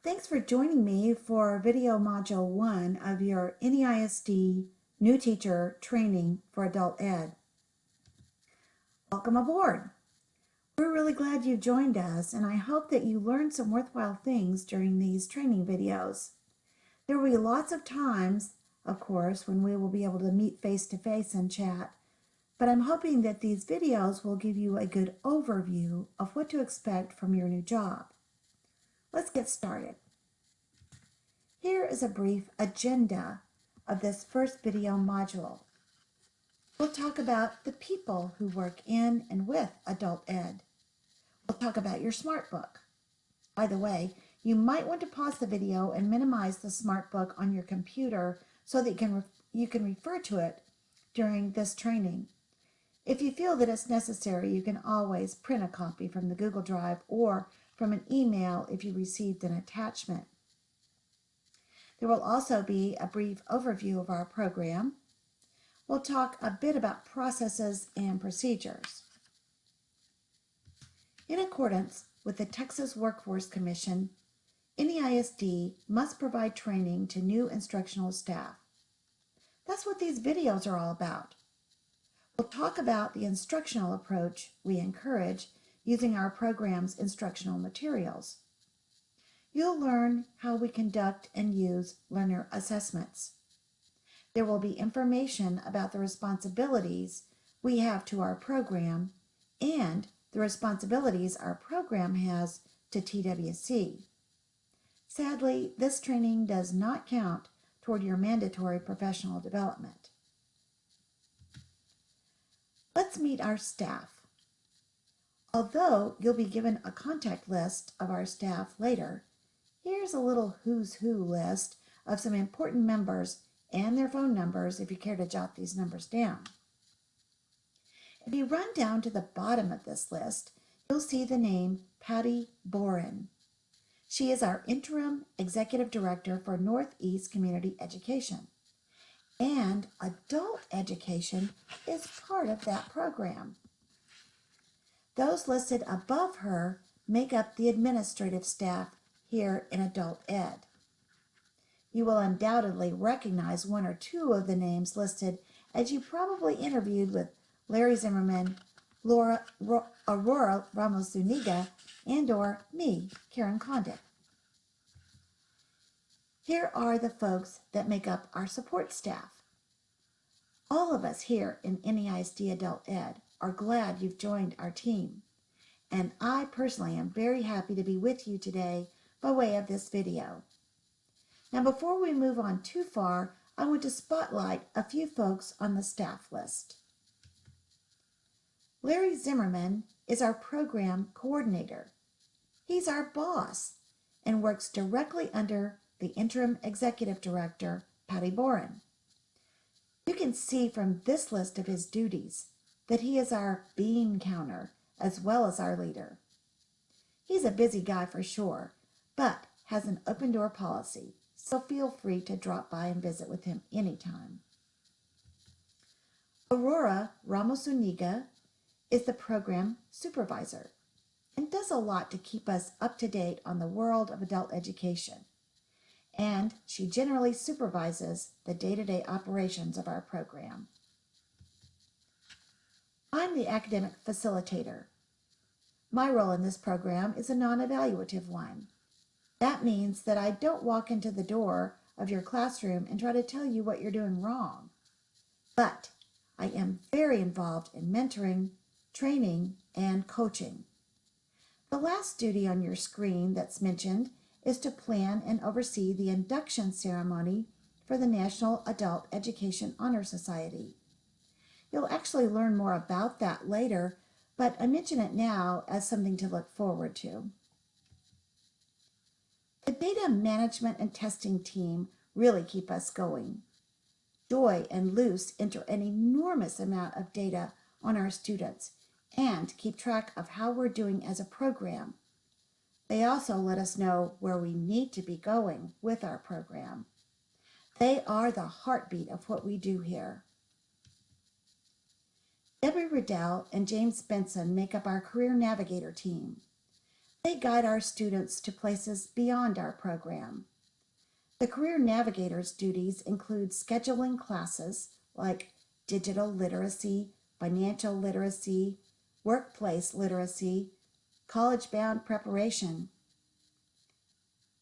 Thanks for joining me for video module 1 of your NEISD New Teacher Training for Adult Ed. Welcome aboard. We're really glad you joined us, and I hope that you learned some worthwhile things during these training videos. There will be lots of times, of course, when we will be able to meet face-to-face and chat, but I'm hoping that these videos will give you a good overview of what to expect from your new job. Let's get started. Here is a brief agenda of this first video module. We'll talk about the people who work in and with adult ed. We'll talk about your SmartBook. By the way, you might want to pause the video and minimize the SmartBook on your computer so that you can refer to it during this training. If you feel that it's necessary, you can always print a copy from the Google Drive or from an email if you received an attachment. There will also be a brief overview of our program. We'll talk a bit about processes and procedures. In accordance with the Texas Workforce Commission, NEISD must provide training to new instructional staff. That's what these videos are all about. We'll talk about the instructional approach we encourage using our program's instructional materials. You'll learn how we conduct and use learner assessments. There will be information about the responsibilities we have to our program and the responsibilities our program has to TWC. Sadly, this training does not count toward your mandatory professional development. Let's meet our staff. Although you'll be given a contact list of our staff later, here's a little who's who list of some important members and their phone numbers if you care to jot these numbers down. If you run down to the bottom of this list, you'll see the name Patty Boren. She is our Interim Executive Director for Northeast Community Education, and Adult Education is part of that program. Those listed above her make up the administrative staff here in Adult Ed. You will undoubtedly recognize one or two of the names listed as you probably interviewed with Larry Zimmerman, Aurora Ramos-Zuniga, and or me, Karen Condit. Here are the folks that make up our support staff. All of us here in NEISD Adult Ed are glad you've joined our team, and I personally am very happy to be with you today by way of this video. Now, before we move on too far, I want to spotlight a few folks on the staff list. Larry Zimmerman is our program coordinator. He's our boss and works directly under the interim executive director, Patty Boren. You can see from this list of his duties that he is our bean counter as well as our leader. He's a busy guy for sure, but has an open door policy, so feel free to drop by and visit with him anytime. Aurora Ramos-Zuniga is the program supervisor and does a lot to keep us up to date on the world of adult education. And she generally supervises the day-to-day operations of our program. I'm the academic facilitator. My role in this program is a non-evaluative one. That means that I don't walk into the door of your classroom and try to tell you what you're doing wrong. But I am very involved in mentoring, training, and coaching. The last duty on your screen that's mentioned is to plan and oversee the induction ceremony for the National Adult Education Honor Society. You'll actually learn more about that later, but I mention it now as something to look forward to. The data management and testing team really keep us going. Joy and Luce enter an enormous amount of data on our students and keep track of how we're doing as a program. They also let us know where we need to be going with our program. They are the heartbeat of what we do here. Debbie Riddell and James Benson make up our Career Navigator team. They guide our students to places beyond our program. The Career Navigator's duties include scheduling classes like digital literacy, financial literacy, workplace literacy, college-bound preparation.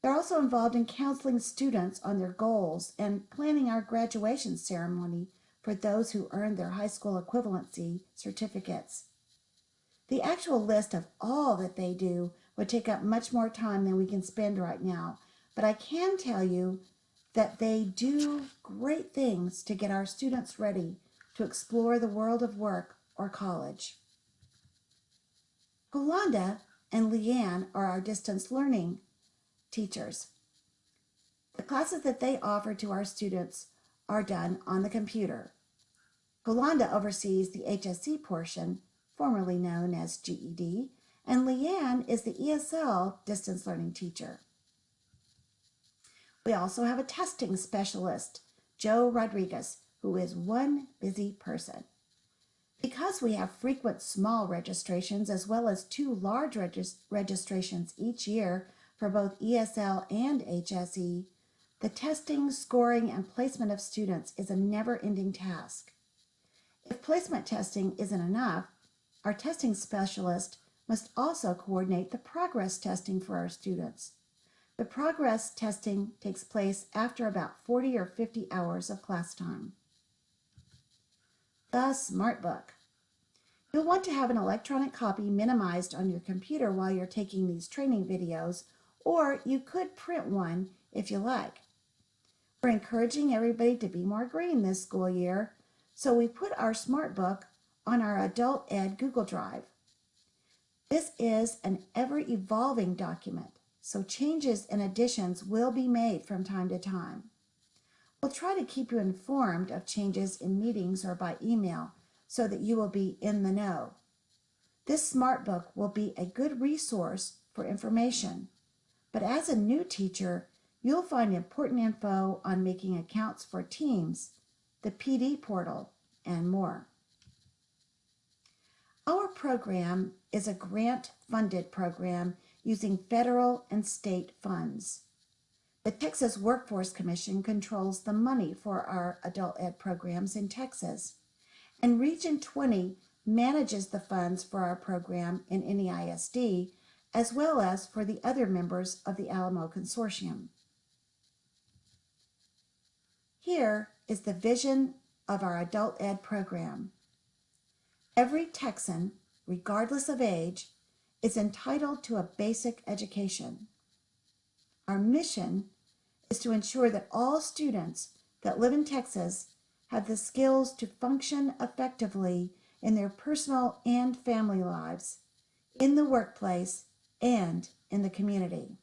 They're also involved in counseling students on their goals and planning our graduation ceremony for those who earned their high school equivalency certificates. The actual list of all that they do would take up much more time than we can spend right now, but I can tell you that they do great things to get our students ready to explore the world of work or college. Yolanda and Leanne are our distance learning teachers. The classes that they offer to our students are done on the computer. Yolanda oversees the HSC portion, formerly known as GED, and Leanne is the ESL distance learning teacher. We also have a testing specialist, Joe Rodriguez, who is one busy person. Because we have frequent small registrations as well as 2 large registrations each year for both ESL and HSE, the testing, scoring, and placement of students is a never-ending task. If placement testing isn't enough, our testing specialist must also coordinate the progress testing for our students. The progress testing takes place after about 40 or 50 hours of class time. The SmartBook. You'll want to have an electronic copy minimized on your computer while you're taking these training videos, or you could print one if you like. We're encouraging everybody to be more green this school year, so we put our SmartBook on our Adult Ed Google Drive. This is an ever-evolving document, so changes and additions will be made from time to time. We'll try to keep you informed of changes in meetings or by email so that you will be in the know. This SmartBook will be a good resource for information, but as a new teacher, you'll find important info on making accounts for teams, the PD portal, and more. Our program is a grant-funded program using federal and state funds. The Texas Workforce Commission controls the money for our adult ed programs in Texas, and Region 20 manages the funds for our program in NEISD, as well as for the other members of the Alamo Consortium. Here is the vision of our adult ed program. Every Texan, regardless of age, is entitled to a basic education. Our mission is to ensure that all students that live in Texas have the skills to function effectively in their personal and family lives, in the workplace, and in the community.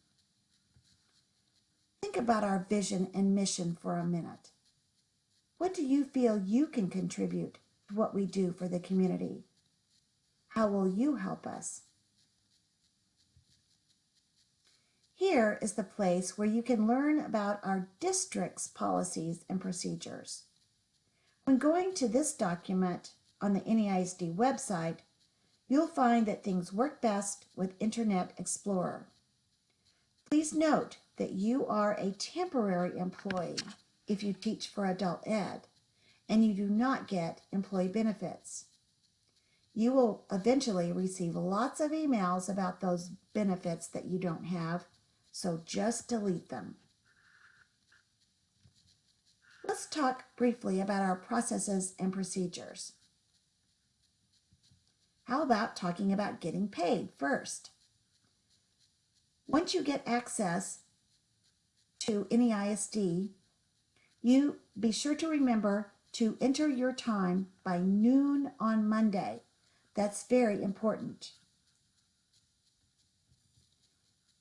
Think about our vision and mission for a minute. What do you feel you can contribute to what we do for the community? How will you help us? Here is the place where you can learn about our district's policies and procedures. When going to this document on the NEISD website, you'll find that things work best with Internet Explorer. Please note that you are a temporary employee if you teach for adult ed, and you do not get employee benefits. You will eventually receive lots of emails about those benefits that you don't have, so just delete them. Let's talk briefly about our processes and procedures. How about talking about getting paid first? Once you get access to NEISD, you be sure to remember to enter your time by noon on Monday. That's very important.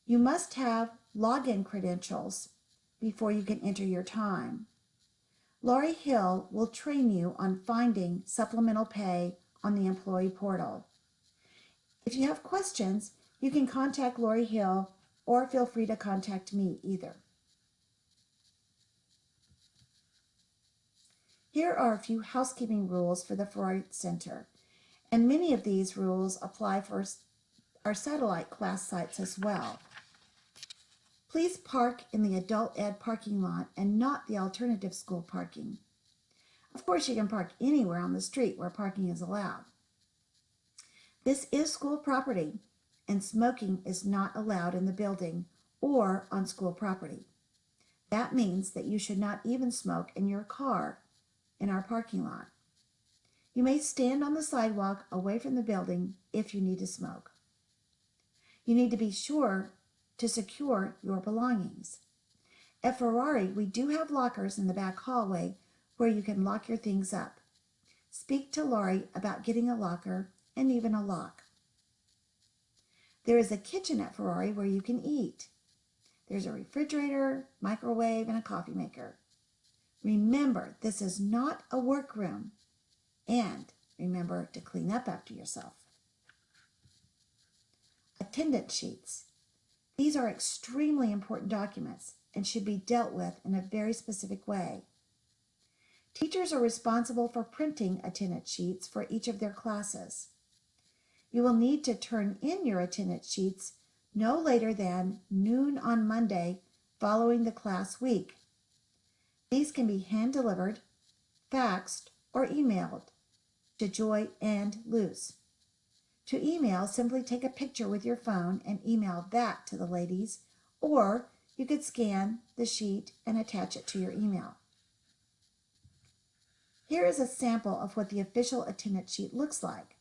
You must have login credentials before you can enter your time. Laurie Hill will train you on finding supplemental pay on the employee portal. If you have questions, you can contact Laurie Hill or feel free to contact me either. Here are a few housekeeping rules for the 4-H Center, and many of these rules apply for our satellite class sites as well. Please park in the adult ed parking lot and not the alternative school parking. Of course, you can park anywhere on the street where parking is allowed. This is school property, and smoking is not allowed in the building or on school property. That means that you should not even smoke in your car in our parking lot. You may stand on the sidewalk away from the building if you need to smoke. You need to be sure to secure your belongings. At Ferrari, we do have lockers in the back hallway where you can lock your things up. Speak to Laurie about getting a locker and even a lock. There is a kitchen at Ferrari where you can eat. There's a refrigerator, microwave, and a coffee maker. Remember, this is not a workroom. And remember to clean up after yourself. Attendance sheets. These are extremely important documents and should be dealt with in a very specific way. Teachers are responsible for printing attendance sheets for each of their classes. You will need to turn in your attendance sheets no later than noon on Monday following the class week. These can be hand-delivered, faxed, or emailed to Joy and Luz. To email, simply take a picture with your phone and email that to the ladies, or you could scan the sheet and attach it to your email. Here is a sample of what the official attendance sheet looks like.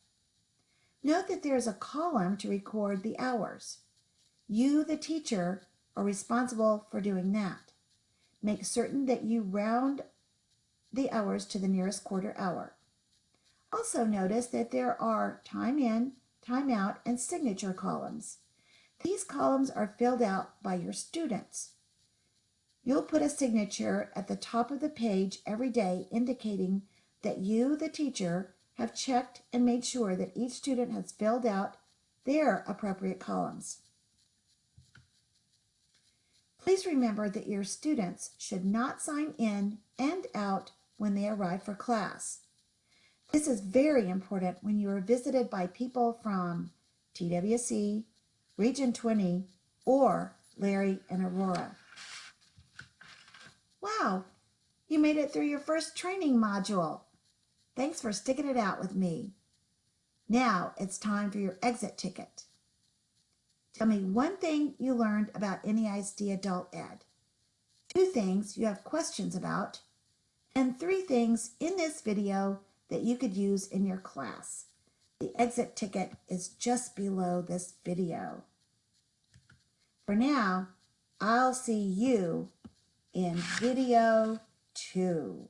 Note that there is a column to record the hours. You, the teacher, are responsible for doing that. Make certain that you round the hours to the nearest quarter hour. Also notice that there are time in, time out, and signature columns. These columns are filled out by your students. You'll put a signature at the top of the page every day indicating that you, the teacher, have checked and made sure that each student has filled out their appropriate columns. Please remember that your students should not sign in and out when they arrive for class. This is very important when you are visited by people from TWC, Region 20, or Larry and Aurora. Wow, you made it through your first training module. Thanks for sticking it out with me. Now it's time for your exit ticket. Tell me one thing you learned about NEISD Adult Ed, 2 things you have questions about, and 3 things in this video that you could use in your class. The exit ticket is just below this video. For now, I'll see you in video 2.